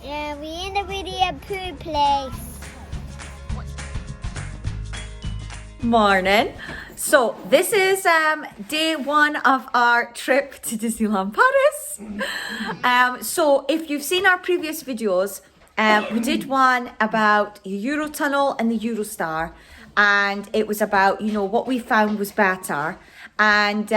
Yeah, we're in the video Pooh place. Morning. So this is day one of our trip to Disneyland Paris. So if you've seen our previous videos, we did one about the Eurotunnel and the Eurostar, and it was about, you know, what we found was better, and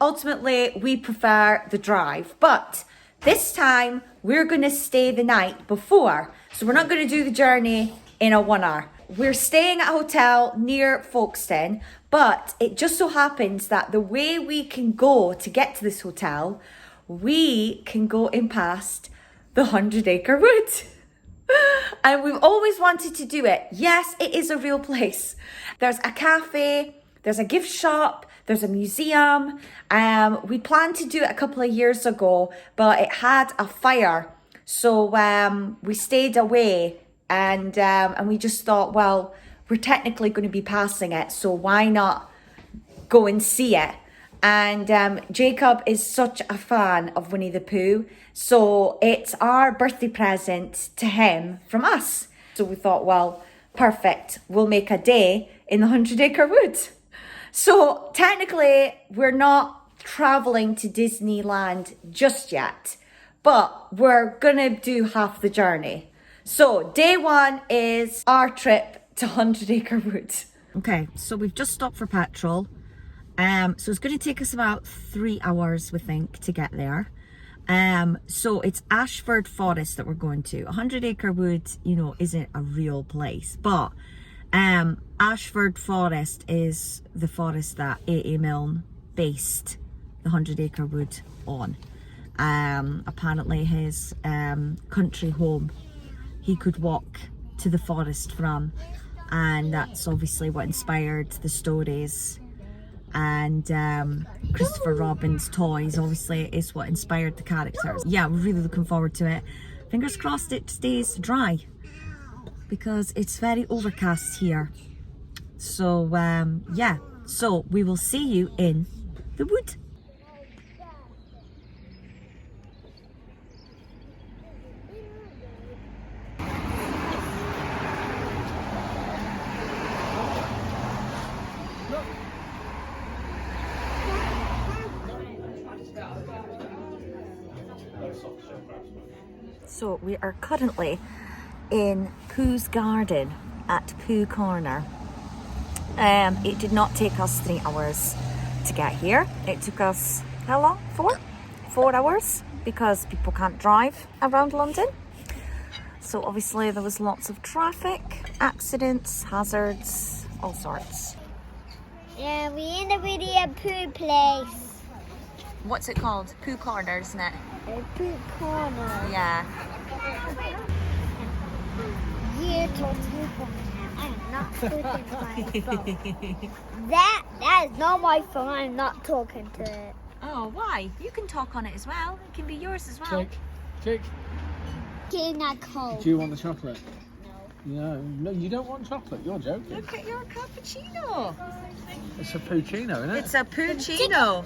ultimately we prefer the drive. But this time we're going to stay the night before, so we're not going to do the journey in a 1 hour. We're staying at a hotel near Folkestone, but it just so happens that the way we can go to get to this hotel, we can go in past the 100-acre wood. And we've always wanted to do it. Yes, it is a real place. There's a cafe, there's a gift shop, there's a museum. We planned to do it a couple of years ago, but it had a fire. So we stayed away. And we just thought, well, we're technically going to be passing it, so why not go and see it? And Jacob is such a fan of Winnie the Pooh, so it's our birthday present to him from us. So we thought, well, perfect, we'll make a day in the 100-acre wood. So technically, we're not traveling to Disneyland just yet, but we're going to do half the journey. So day one is our trip to 100-acre wood. Okay, so we've just stopped for petrol. So it's going to take us about 3 hours, we think, to get there. So it's Ashford Forest that we're going to. 100-acre wood, you know, isn't a real place, but Ashford Forest is the forest that A.A. Milne based the 100-acre wood on. Apparently his country home he could walk to the forest from, and that's obviously what inspired the stories. And Christopher Robin's toys obviously is what inspired the characters. Yeah, we're really looking forward to it. Fingers crossed it stays dry, because it's very overcast here. So yeah, so we will see you in the wood. So we are currently in Pooh's garden at Pooh Corner. It did not take us 3 hours to get here. It took us, how long? 4 hours, because people can't drive around London. So obviously there was lots of traffic, accidents, hazards, all sorts. Yeah, we're in the video Pooh place. What's it called? Pooh Corner, isn't it? Pooh Corner. Yeah. You told me I'm not talking to my phone. That is not my phone. I'm not talking to it. Oh, why? You can talk on it as well. It can be yours as well. Jake, Getting that cold. do you want the chocolate? No, you don't want chocolate. You're joking. Look at your cappuccino. It's a Poohchino, isn't it? It's a Poohchino.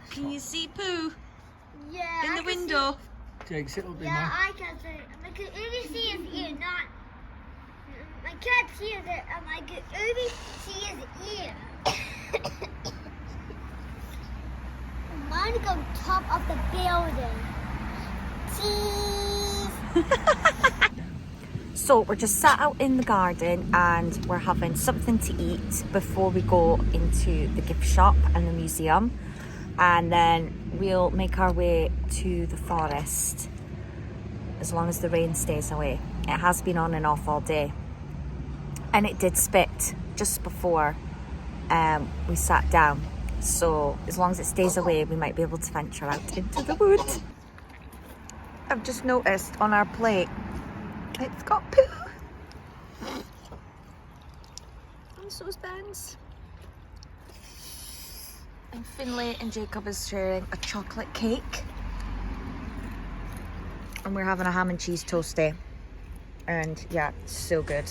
Can you see Pooh Yeah. in the window? Jake, sit up in Yeah, there. I can see it. I can only see his ear, not. I can't see it. I can only see his ear. I'm going to go top of the building. Cheese. So we're just sat out in the garden and we're having something to eat before we go into the gift shop and the museum, and then we'll make our way to the forest as long as the rain stays away. It has been on and off all day, and it did spit just before we sat down, so as long as it stays away we might be able to venture out into the wood. I've just noticed on our plate it's got Pooh. And so's Ben's. And Finlay and Jacob is sharing a chocolate cake. And we're having a ham and cheese toastie. And yeah, it's so good.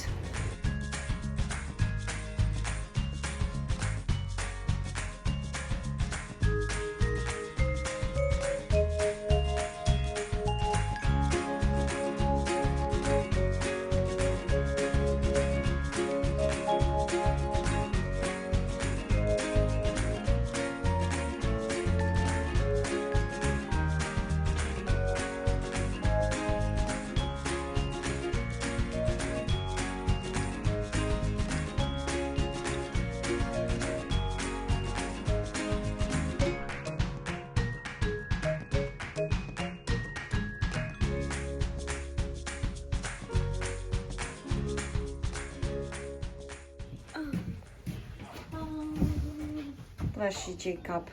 bless you, Jacob.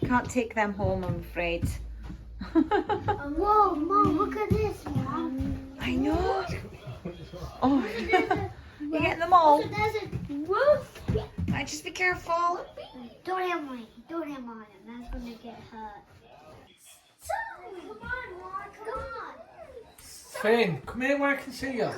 Can't take them home, I'm afraid. Whoa, Mom, look at this, Mom. I know. Oh, you getting them all? Look, there's a roof. Right, just be careful. Don't hit mine. Don't hit mine. That's gonna get hurt. Come on, Mom. Come on. Finn, come here where I can see you.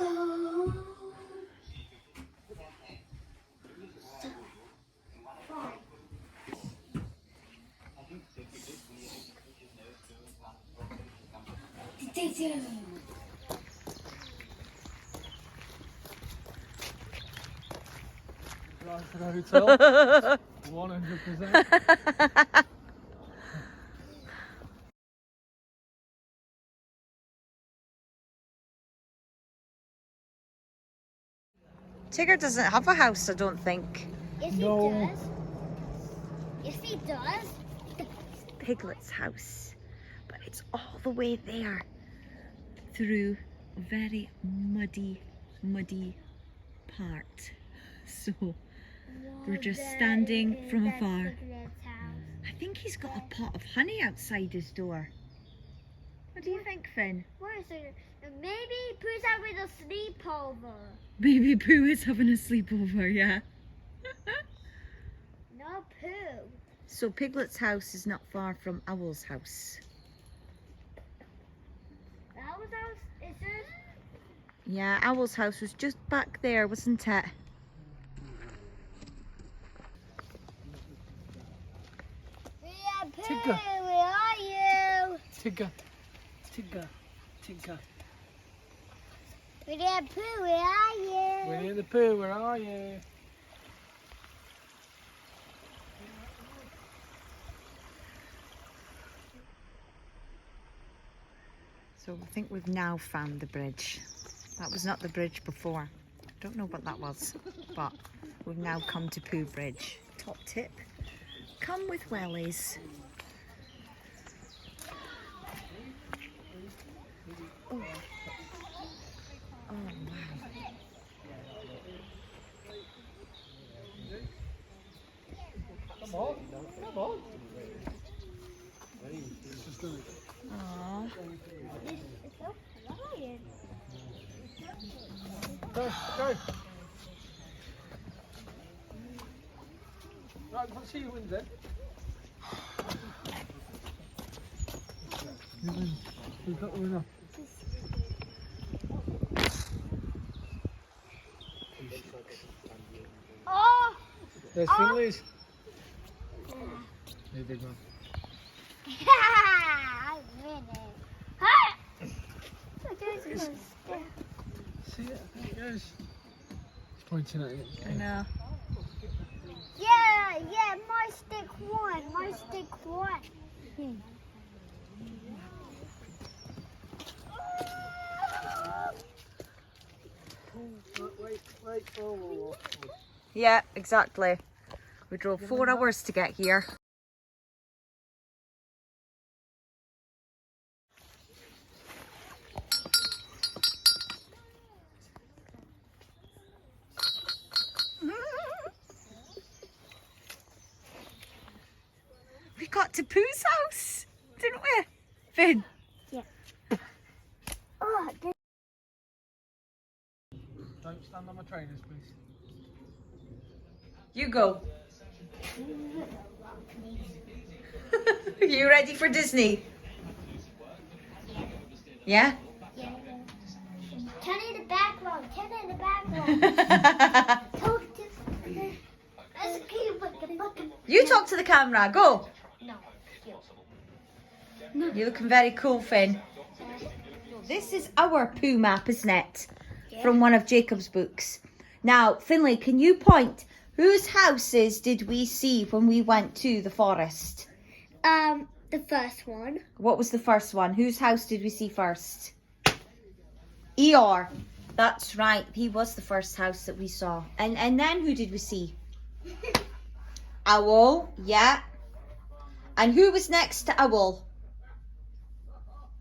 Right for the hotel. 100%. Tigger doesn't have a house, I don't think. Yes, No. he does. Yes, he does. Piglet's house, but it's all the way there through a very muddy part. So we're just standing from afar. I think he's got a pot of honey outside his door. What do you think, Finn? Where is it? Maybe Pooh's having a sleepover. Baby Pooh is having a sleepover, yeah. No, Pooh. So Piglet's house is not far from Owl's house. That was house. Is it? Yeah, Owl's house was just back there, wasn't it? Yeah, Pooh. Tigger. Where are you? Tigger. Tigger. Tigger. Yeah, Pooh. Where are you? Winnie the Pooh, where are you? So I think we've now found the bridge. That was not the bridge before. Don't know what that was, but we've now come to Pooh Bridge. Top tip, come with wellies. Oh, oh wow. Come on, come on. Aww. It's so quiet. Go, go. Right, let's see you win then. You win. You've got the winner. Oh! There's Finley's. Hey, big man. I win it. Ah! See it? There it goes. He's pointing at it. I know. Yeah, my stick won. My stick won. Wait. Oh. Yeah, exactly. We drove 4 hours to get here. We got to Pooh's house, didn't we, Finn? Yeah. Oh, Don't stand on my trainers, please. You go. You ready for Disney? Yeah? yeah. Turn in the background. Turn in the background. Talk to. Let's keep looking. You talk to the camera, go. No. You're looking very cool, Finn. This is our Pooh map, isn't it? Yeah. From one of Jacob's books. Now, Finley, can you point? Whose houses did we see when we went to the forest? The first one. What was the first one? Whose house did we see first? Eeyore. That's right. He was the first house that we saw. And then who did we see? Owl. Yeah. And who was next to Owl?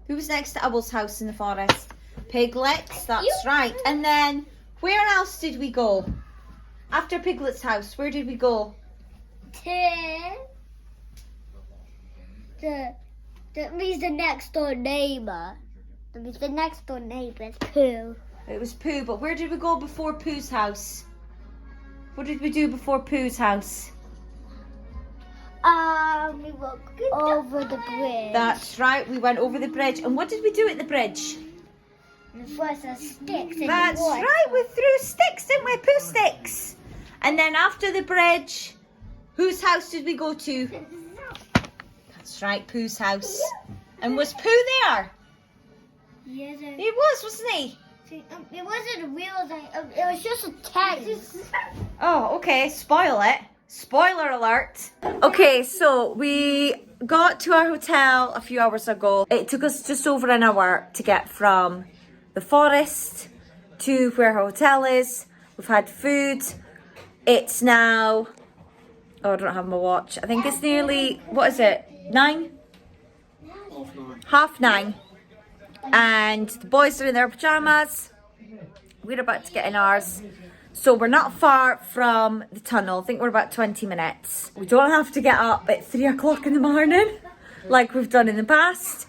Who was next to Owl's house in the forest? Piglet's. That's right. And then where else did we go? After Piglet's house, where did we go? That means the next door neighbor. That means the next door neighbor is Pooh. It was Pooh, but where did we go before Pooh's house? What did we do before Pooh's house? We walked over the bridge. That's right, we went over the bridge. And what did we do at the bridge? And first there sticks in That's the water. right, we threw sticks, didn't we? Pooh sticks. And then after the bridge, whose house did we go to? That's right, Pooh's house. And was Pooh there? Yes, He was, wasn't he? it wasn't a real thing. It was just a text. Oh, okay. Spoil it. Spoiler alert. Okay, so we got to our hotel a few hours ago. It took us just over an hour to get from the forest to where our hotel is. We've had food. It's now, oh, I don't have my watch. I think it's nearly, what is it? 9? Half 9. And the boys are in their pajamas. We're about to get in ours. So we're not far from the tunnel. I think we're about 20 minutes. We don't have to get up at 3 o'clock in the morning like we've done in the past,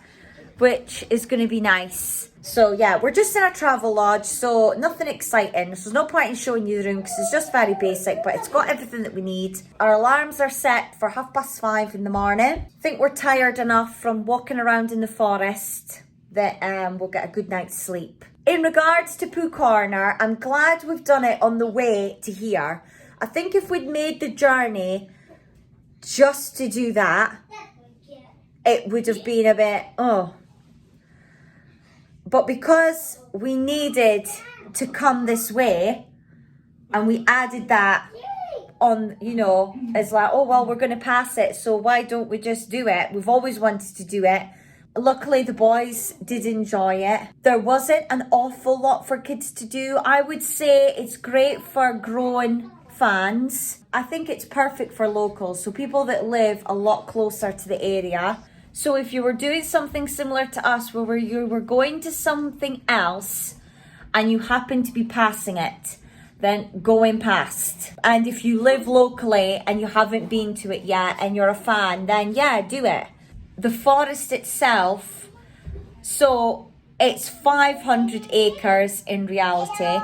which is going to be nice. So yeah, we're just in a travel lodge, so nothing exciting. So there's no point in showing you the room because it's just very basic, but it's got everything that we need. Our alarms are set for 5:30 in the morning. I think we're tired enough from walking around in the forest that we'll get a good night's sleep. In regards to Pooh Corner, I'm glad we've done it on the way to here. I think if we'd made the journey just to do that, it would have been a bit, oh. But because we needed to come this way, and we added that on, you know, as like, oh, well, we're going to pass it, so why don't we just do it? We've always wanted to do it. Luckily, the boys did enjoy it. There wasn't an awful lot for kids to do. I would say it's great for grown fans. I think it's perfect for locals, so people that live a lot closer to the area. So if you were doing something similar to us, where you were going to something else and you happen to be passing it, then going past. And if you live locally and you haven't been to it yet and you're a fan, then yeah, do it. The forest itself, so it's 500 acres in reality.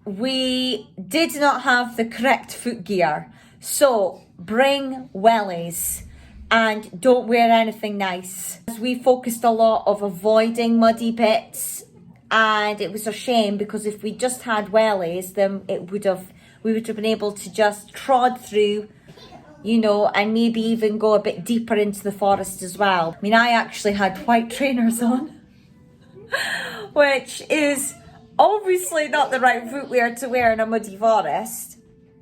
We did not have the correct footgear, so bring wellies and don't wear anything nice. We focused a lot of avoiding muddy bits, and it was a shame because if we just had wellies, then we would have been able to just trod through, you know, and maybe even go a bit deeper into the forest as well. I mean, I actually had white trainers on, which is obviously not the right footwear to wear in a muddy forest.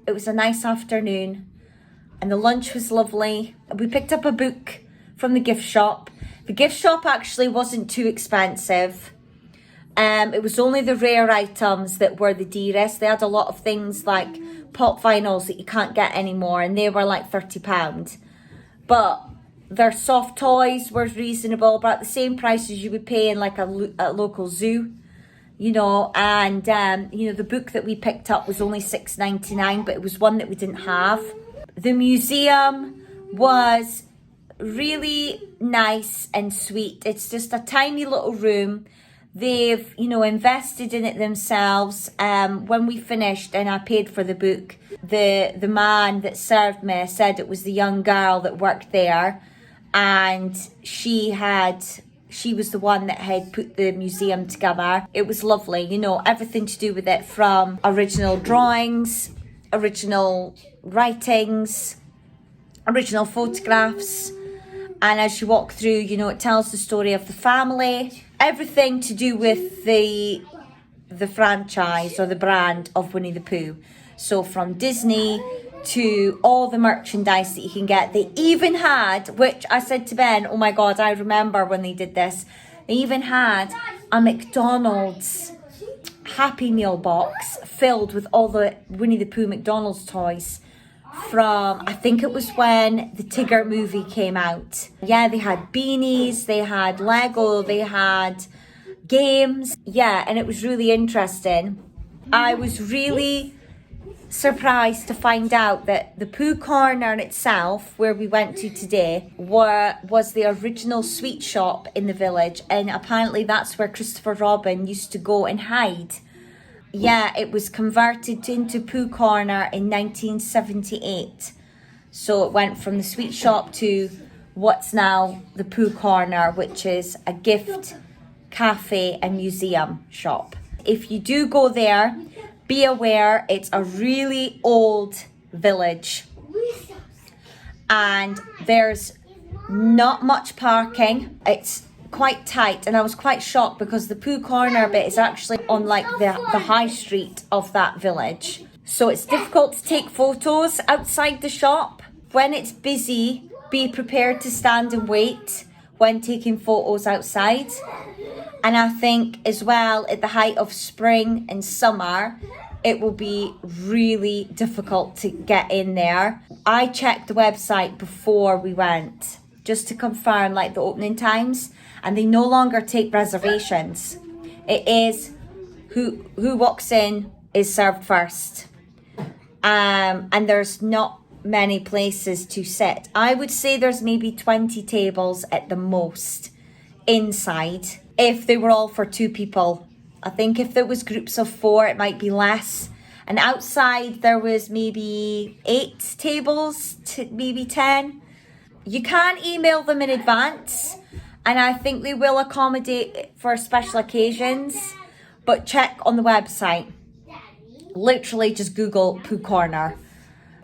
It was a nice afternoon and the lunch was lovely. We picked up a book from the gift shop. The gift shop actually wasn't too expensive. It was only the rare items that were the dearest. They had a lot of things like pop vinyls that you can't get anymore, and they were like £30. But their soft toys were reasonable, but at the same price as you would pay in like a local zoo, you know. And you know, the book that we picked up was only £6.99, but it was one that we didn't have. The museum was really nice and sweet. It's just a tiny little room. They've, you know, invested in it themselves. When we finished and I paid for the book, the man that served me said it was the young girl that worked there, and she was the one that had put the museum together. It was lovely, you know, everything to do with it, from original drawings, original writings, original photographs. And as you walk through, you know, it tells the story of the family, everything to do with the franchise or the brand of Winnie the Pooh. So from Disney to all the merchandise that you can get. They even had, which I said to Ben, oh my God, I remember when they did this. They even had a McDonald's Happy Meal box filled with all the Winnie the Pooh McDonald's toys from, I think it was when the Tigger movie came out. Yeah, they had beanies, they had Lego, they had games. Yeah, and it was really interesting. I was really surprised to find out that the Pooh Corner itself, where we went to today, was the original sweet shop in the village, and apparently that's where Christopher Robin used to go and hide. Yeah, it was converted into Pooh Corner in 1978. So it went from the sweet shop to what's now the Pooh Corner, which is a gift, cafe and museum shop. If you do go there, be aware it's a really old village and there's not much parking. It's quite tight, and I was quite shocked because the Pooh Corner bit is actually on like the high street of that village. So it's difficult to take photos outside the shop. When it's busy, be prepared to stand and wait when taking photos outside. And I think as well, at the height of spring and summer, it will be really difficult to get in there. I checked the website before we went just to confirm like the opening times, and they no longer take reservations. It is who walks in is served first. And there's not many places to sit. I would say there's maybe 20 tables at the most inside, if they were all for 2 people. I think if there was groups of 4, it might be less. And outside there was maybe 8 tables to maybe 10. You can email them in advance, and I think they will accommodate for special occasions, but check on the website. Literally just Google Pooh Corner.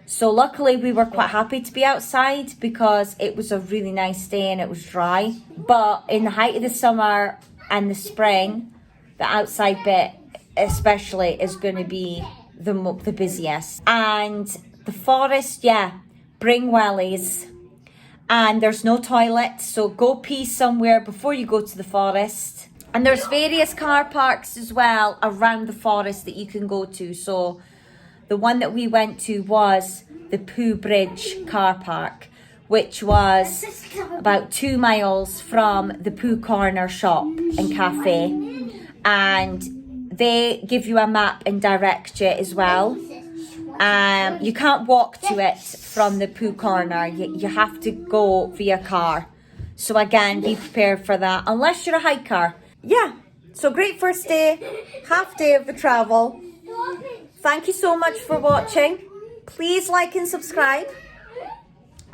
So luckily we were quite happy to be outside because it was a really nice day and it was dry. But in the height of the summer and the spring, the outside bit especially is going to be the busiest. And the forest, yeah, bring wellies. And there's no toilet, so go pee somewhere before you go to the forest. And there's various car parks as well around the forest that you can go to. So the one that we went to was the Pooh Bridge car park, which was about 2 miles from the Pooh Corner shop and cafe. And they give you a map and direct you as well. You can't walk to it from the Pooh Corner. You have to go via car. So again, be prepared for that, unless you're a hiker. Yeah, so great first day, half day of the travel. Thank you so much for watching. Please like and subscribe.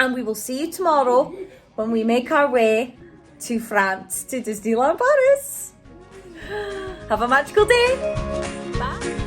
And we will see you tomorrow when we make our way to France, to Disneyland Paris. Have a magical day. Bye.